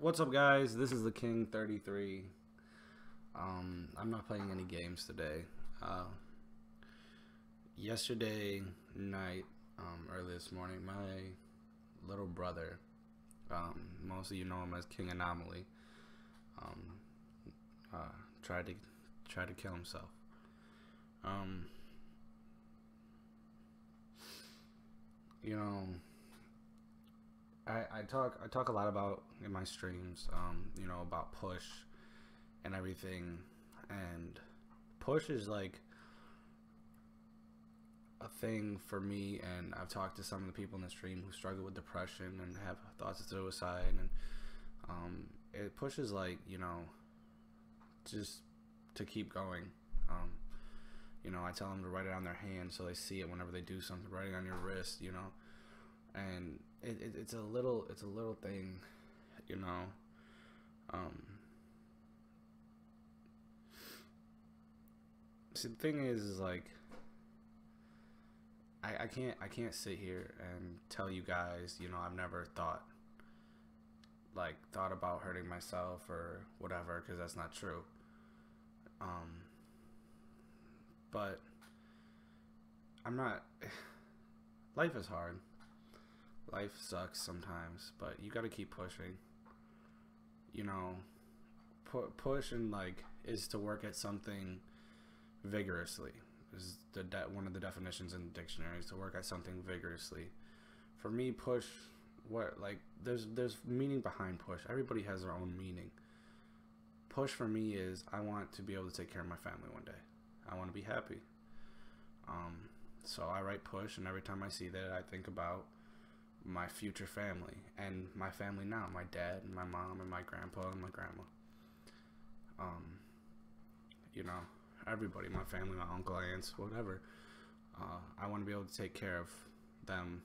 What's up, guys? This is the King 33. I'm not playing any games today. Yesterday night, early this morning, my little brother, most of you know him as King Anomaly, um, tried to kill himself. You know, I talk a lot about in my streams, about push and everything, and push is like a thing for me. And I've talked to some of the people in the stream who struggle with depression and have thoughts of suicide, and it pushes, like, just to keep going. I tell them to write it on their hand so they see it whenever they do something. Write it on your wrist, and it's a little thing, See, the thing is like, I can't sit here and tell you guys, I've never thought about hurting myself or whatever, because that's not true. But I'm not. Life is hard. Life sucks sometimes, but you gotta keep pushing. Push and is to work at something vigorously. Is one of the definitions in the dictionary, is to work at something vigorously. For me, push, there's meaning behind push. Everybody has their own meaning. Push for me is, I want to be able to take care of my family one day. I want to be happy. So I write push, and every time I see that, I think about my future family and my family now, my dad and my mom and my grandpa and my grandma. Everybody, my family, my uncle, aunts, whatever. I want to be able to take care of them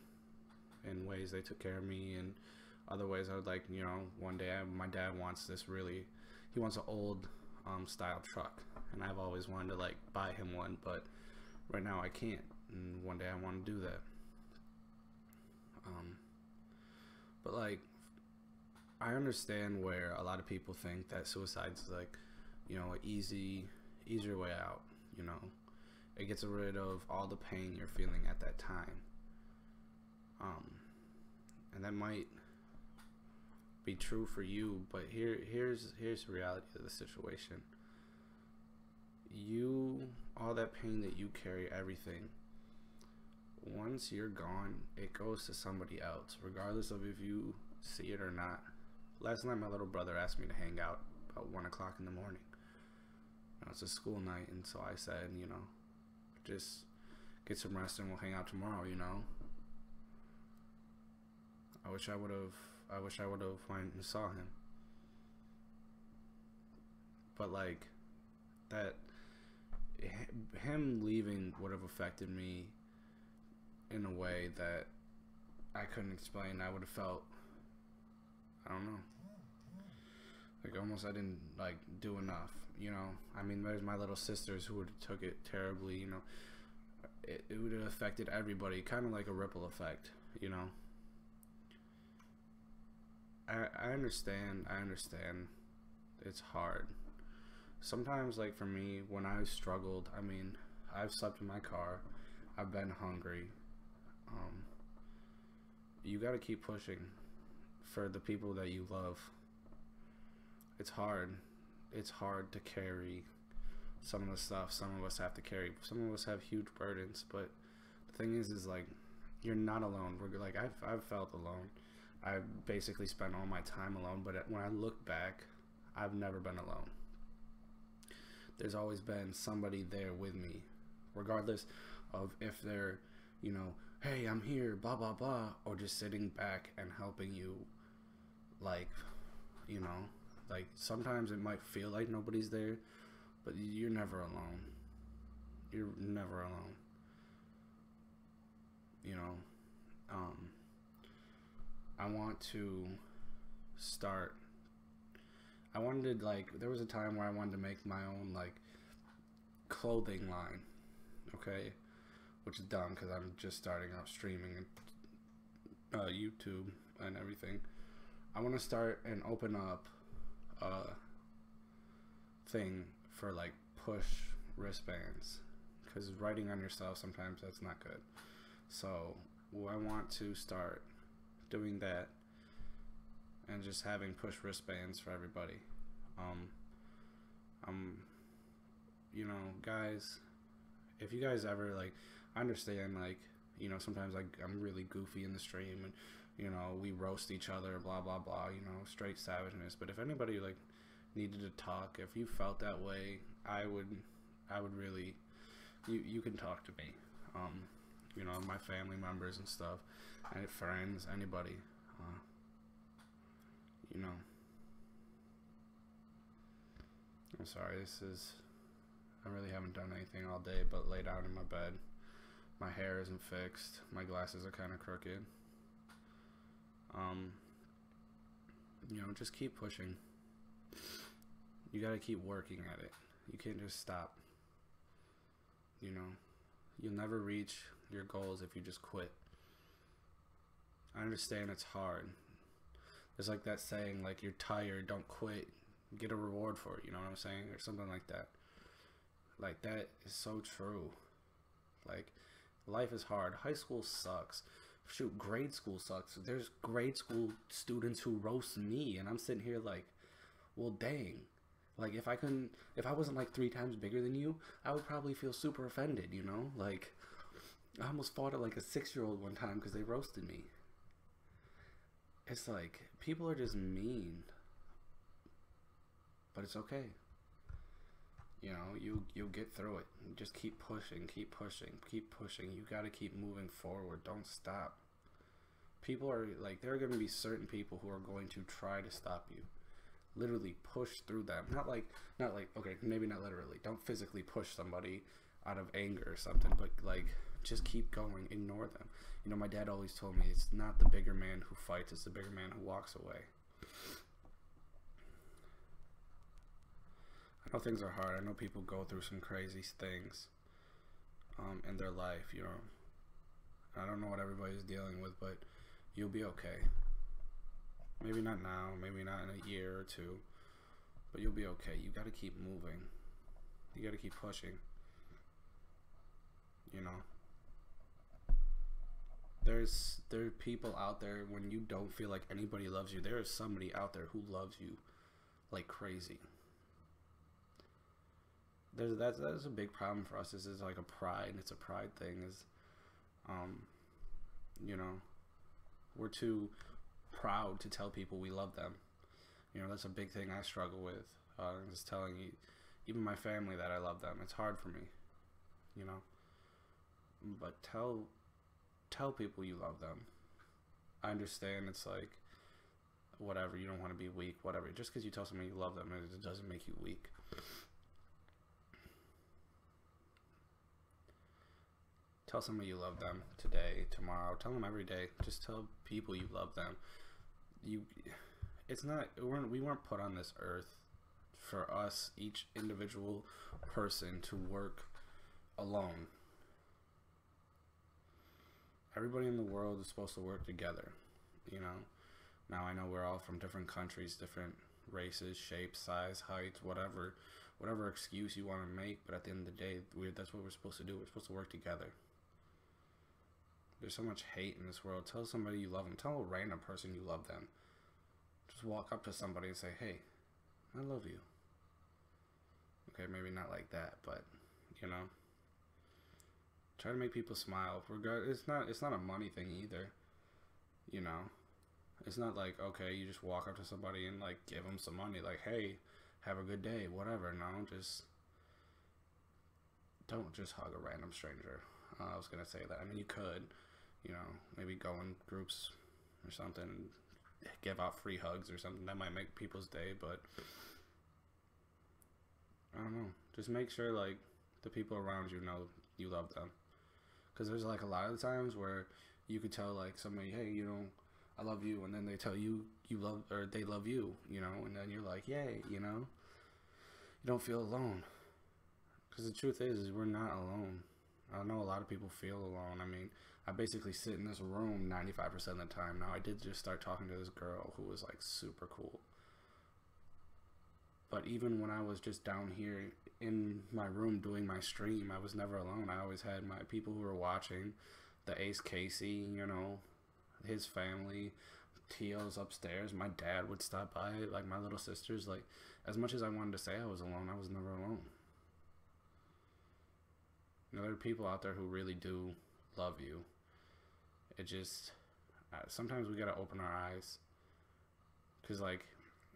in ways they took care of me, and other ways I would like, one day my dad wants he wants an old style truck, and I've always wanted to buy him one, but right now I can't, and one day I want to do that. But I understand where a lot of people think that suicide is an easier way out. It gets rid of all the pain you're feeling at that time. And that might be true for you, but here's the reality of the situation. All that pain that you carry, everything, once you're gone, it goes to somebody else, regardless of if you see it or not. Last night, my little brother asked me to hang out about 1 o'clock in the morning. It's a school night, and so I said, just get some rest and we'll hang out tomorrow. I wish I would have went and saw him. But him leaving would have affected me in a way that I couldn't explain. I would have felt, I don't know, almost I didn't do enough. I mean, there's my little sisters who would have took it terribly. It would have affected everybody, kind of like a ripple effect. I understand. It's hard sometimes. For me, when I struggled, I mean, I've slept in my car, I've been hungry. You got to keep pushing for the people that you love. It's hard. It's hard to carry some of the stuff some of us have to carry. Some of us have huge burdens, but the thing is you're not alone. I've felt alone. I've basically spent all my time alone, but when I look back, I've never been alone. There's always been somebody there with me, regardless of if they're, hey, I'm here, blah, blah, blah, or just sitting back and helping you, sometimes it might feel like nobody's there, but you're never alone. You're never alone. I want to start. There was a time where I wanted to make my own, clothing line, okay? Which is dumb because I'm just starting out streaming and YouTube and everything. I want to start and open up a thing for like push wristbands, because writing on yourself sometimes that's not good. So I want to start doing that and just having push wristbands for everybody. You know, guys, if you guys ever like, I understand like, you know, sometimes like I'm really goofy in the stream and, you know, we roast each other, blah blah blah, you know, straight savageness. But if anybody like needed to talk, if you felt that way, I would really, you can talk to me. You know, my family members and stuff, and friends, anybody. You know, I'm sorry, I really haven't done anything all day but lay down in my bed. My hair isn't fixed. My glasses are kind of crooked. You know, just keep pushing. You gotta keep working at it. You can't just stop. You know, you'll never reach your goals if you just quit. I understand it's hard. There's like that saying, like, you're tired, don't quit, get a reward for it, you know what I'm saying? Or something like that. Like, that is so true. Like, life is hard. High school sucks. Shoot, grade school sucks. There's grade school students who roast me, and I'm sitting here like, well, dang. Like, if I wasn't like 3 times bigger than you, I would probably feel super offended, you know? Like, I almost fought at like a 6-year-old one time because they roasted me. It's like, people are just mean. But it's okay. You know, you'll get through it. Just keep pushing, keep pushing, keep pushing. You gotta keep moving forward. Don't stop. People are like, there are gonna be certain people who are going to try to stop you. Literally push through them. Not like, okay, maybe not literally. Don't physically push somebody out of anger or something, but like, just keep going. Ignore them. You know, my dad always told me, it's not the bigger man who fights, it's the bigger man who walks away. I know things are hard. I know people go through some crazy things in their life, you know. I don't know what everybody's dealing with, but you'll be okay. Maybe not now, maybe not in a year or two, but you'll be okay. You gotta keep moving. You gotta keep pushing. You know. There are people out there when you don't feel like anybody loves you. There is somebody out there who loves you like crazy. That's a big problem for us. This is like a pride. It's a pride thing. Is, you know, we're too proud to tell people we love them. You know, that's a big thing I struggle with. Just telling even my family that I love them. It's hard for me. You know, but tell people you love them. I understand it's like, whatever, you don't want to be weak, whatever. Just because you tell somebody you love them, it doesn't make you weak. Tell somebody you love them today, tomorrow. Tell them every day. Just tell people you love them. It's not, we weren't put on this earth for us, each individual person, to work alone. Everybody in the world is supposed to work together, you know. Now I know we're all from different countries, different races, shapes, size, heights, whatever excuse you want to make, but at the end of the day, that's what we're supposed to do. We're supposed to work together. There's so much hate in this world. Tell somebody you love them. Tell a random person you love them. Just walk up to somebody and say, hey, I love you. Okay, maybe not like that, but, you know. Try to make people smile. It's not a money thing either. You know. It's not like, okay, you just walk up to somebody and, like, give them some money. Like, hey, have a good day, whatever. No, don't just hug a random stranger. I was going to say that. I mean, you could, you know, maybe go in groups or something and give out free hugs or something. That might make people's day, but I don't know. Just make sure, like, the people around you know you love them. Because there's, like, a lot of times where you could tell, like, somebody, hey, you know, I love you, and then they tell you they love you, you know, and then you're like, yay, you know. You don't feel alone. Because the truth is we're not alone. I know a lot of people feel alone. I mean, I basically sit in this room 95% of the time. Now, I did just start talking to this girl who was like super cool. But even when I was just down here in my room doing my stream, I was never alone. I always had my people who were watching. The Ace Casey, you know, his family, Tio's upstairs. My dad would stop by, like my little sisters. Like, as much as I wanted to say I was alone, I was never alone. You know, there are people out there who really do love you. It just, sometimes we gotta open our eyes. Because, like,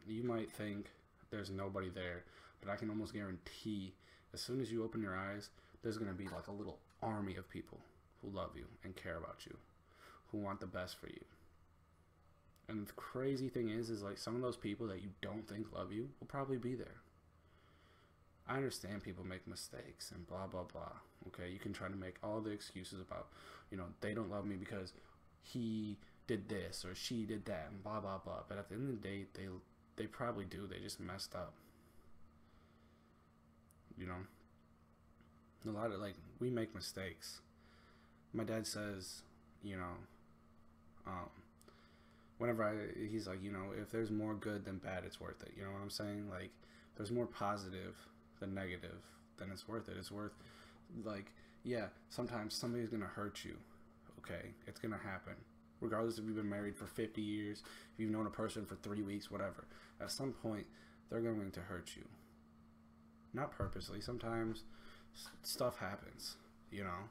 you might think there's nobody there, but I can almost guarantee as soon as you open your eyes, there's gonna be like a little army of people who love you and care about you, who want the best for you. And the crazy thing is like some of those people that you don't think love you will probably be there. I understand people make mistakes and blah, blah, blah. Okay, you can try to make all the excuses about, you know, they don't love me because he did this or she did that and blah, blah, blah. But at the end of the day, they probably do. They just messed up. You know, a lot of, like, we make mistakes. My dad says, you know, he's like, you know, if there's more good than bad, it's worth it. You know what I'm saying? Like, there's more positive than negative, then it's worth it. It's worth, like, yeah, sometimes somebody's gonna hurt you. Okay, it's gonna happen. Regardless if you've been married for 50 years, if you've known a person for 3 weeks, whatever. At some point, they're going to hurt you. Not purposely. Sometimes stuff happens, you know.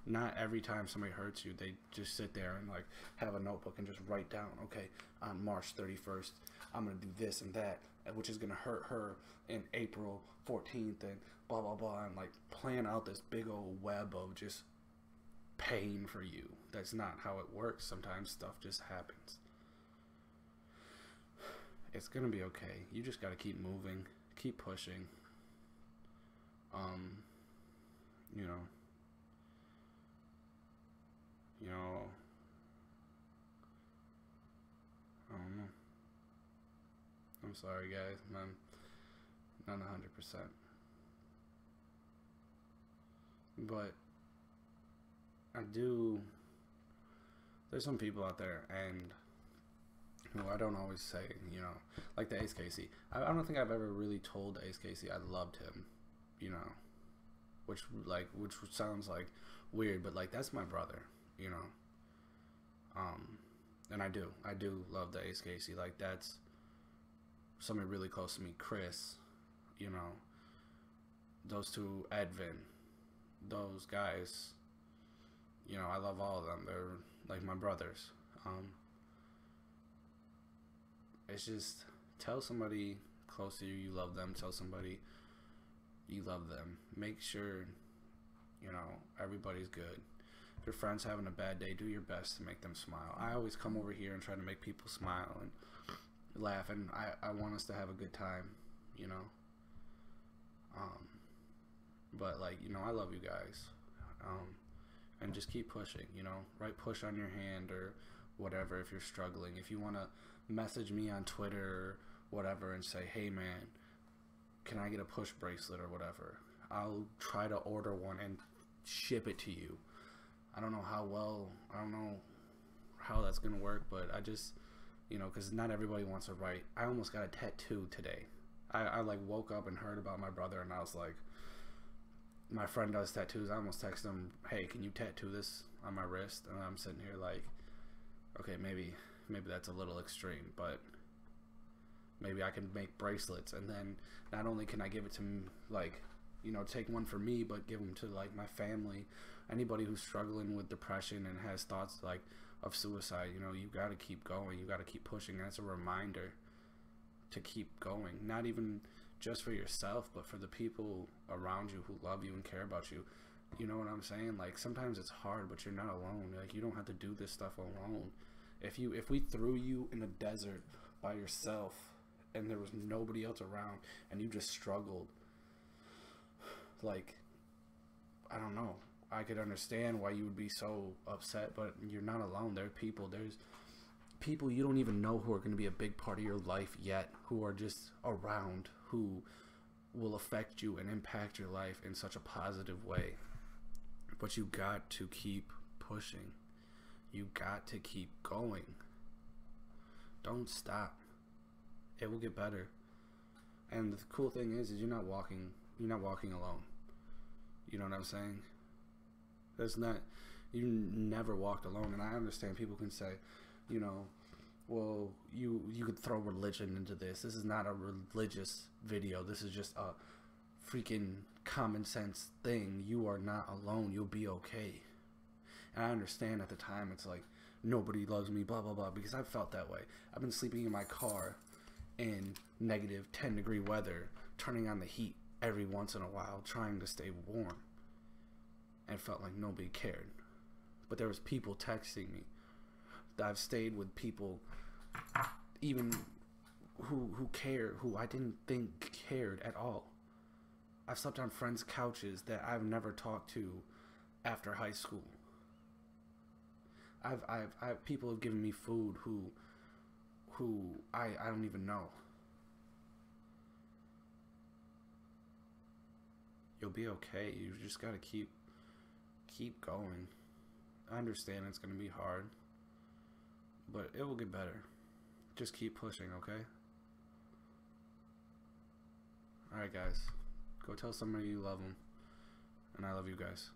Not every time somebody hurts you, they just sit there and like have a notebook and just write down, okay, on March 31st, I'm going to do this and that, which is going to hurt her in April 14th and blah, blah, blah, and like plan out this big old web of just pain for you. That's not how it works. Sometimes stuff just happens. It's going to be okay. You just got to keep moving, keep pushing. You know, I don't know. I'm sorry, guys. I'm not 100%. But I do. There's some people out there, and who I don't always say, you know, like the Ace Casey. I don't think I've ever really told Ace Casey I loved him, you know, which sounds like weird, but like that's my brother, you know. And I do love the Ace Casey. Like, that's somebody really close to me. Chris, you know, those two, Edvin, those guys, you know, I love all of them. They're like my brothers. It's just, tell somebody close to you you love them. Tell somebody you love them. Make sure, you know, everybody's good. If your friend's having a bad day, do your best to make them smile. I always come over here and try to make people smile and laugh, and I want us to have a good time, you know. But like, you know, I love you guys. And just keep pushing, you know. Write push on your hand or whatever if you're struggling. If you want to message me on Twitter or whatever and say, hey man, can I get a push bracelet or whatever, I'll try to order one and ship it to you. I don't know how that's gonna work, but I just, you know, because not everybody wants to write. I almost got a tattoo today. I like woke up and heard about my brother, and I was like, my friend does tattoos. I almost texted him, hey, can you tattoo this on my wrist? And I'm sitting here like, okay, maybe that's a little extreme, but maybe I can make bracelets, and then not only can I give it to, like, you know, take one for me, but give them to like my family, anybody who's struggling with depression and has thoughts like of suicide. You know, you got to keep going, you got to keep pushing, and it's a reminder to keep going, not even just for yourself, but for the people around you who love you and care about you. You know what I'm saying? Like, sometimes it's hard, but you're not alone. Like, you don't have to do this stuff alone. If we threw you in a desert by yourself and there was nobody else around and you just struggled, like, I don't know, I could understand why you would be so upset, but you're not alone. There's people you don't even know who are going to be a big part of your life yet, who are just around, who will affect you and impact your life in such a positive way. But you got to keep pushing. You got to keep going. Don't stop. It will get better. And the cool thing is you're not walking alone. You know what I'm saying? You never walked alone. And I understand people can say, you know, well, you could throw religion into this. This is not a religious video. This is just a freaking common sense thing. You are not alone. You'll be okay. And I understand at the time it's like, nobody loves me, blah, blah, blah, because I've felt that way. I've been sleeping in my car in negative 10-degree weather, turning on the heat every once in a while, trying to stay warm, and felt like nobody cared. But there was people texting me. I've stayed with people even who care, who I didn't think cared at all. I've slept on friends' couches that I've never talked to after high school. I've people have given me food who I don't even know. You'll be okay. You just gotta keep going. I understand it's gonna be hard, but it will get better. Just keep pushing, okay? Alright guys, go tell somebody you love them, and I love you guys.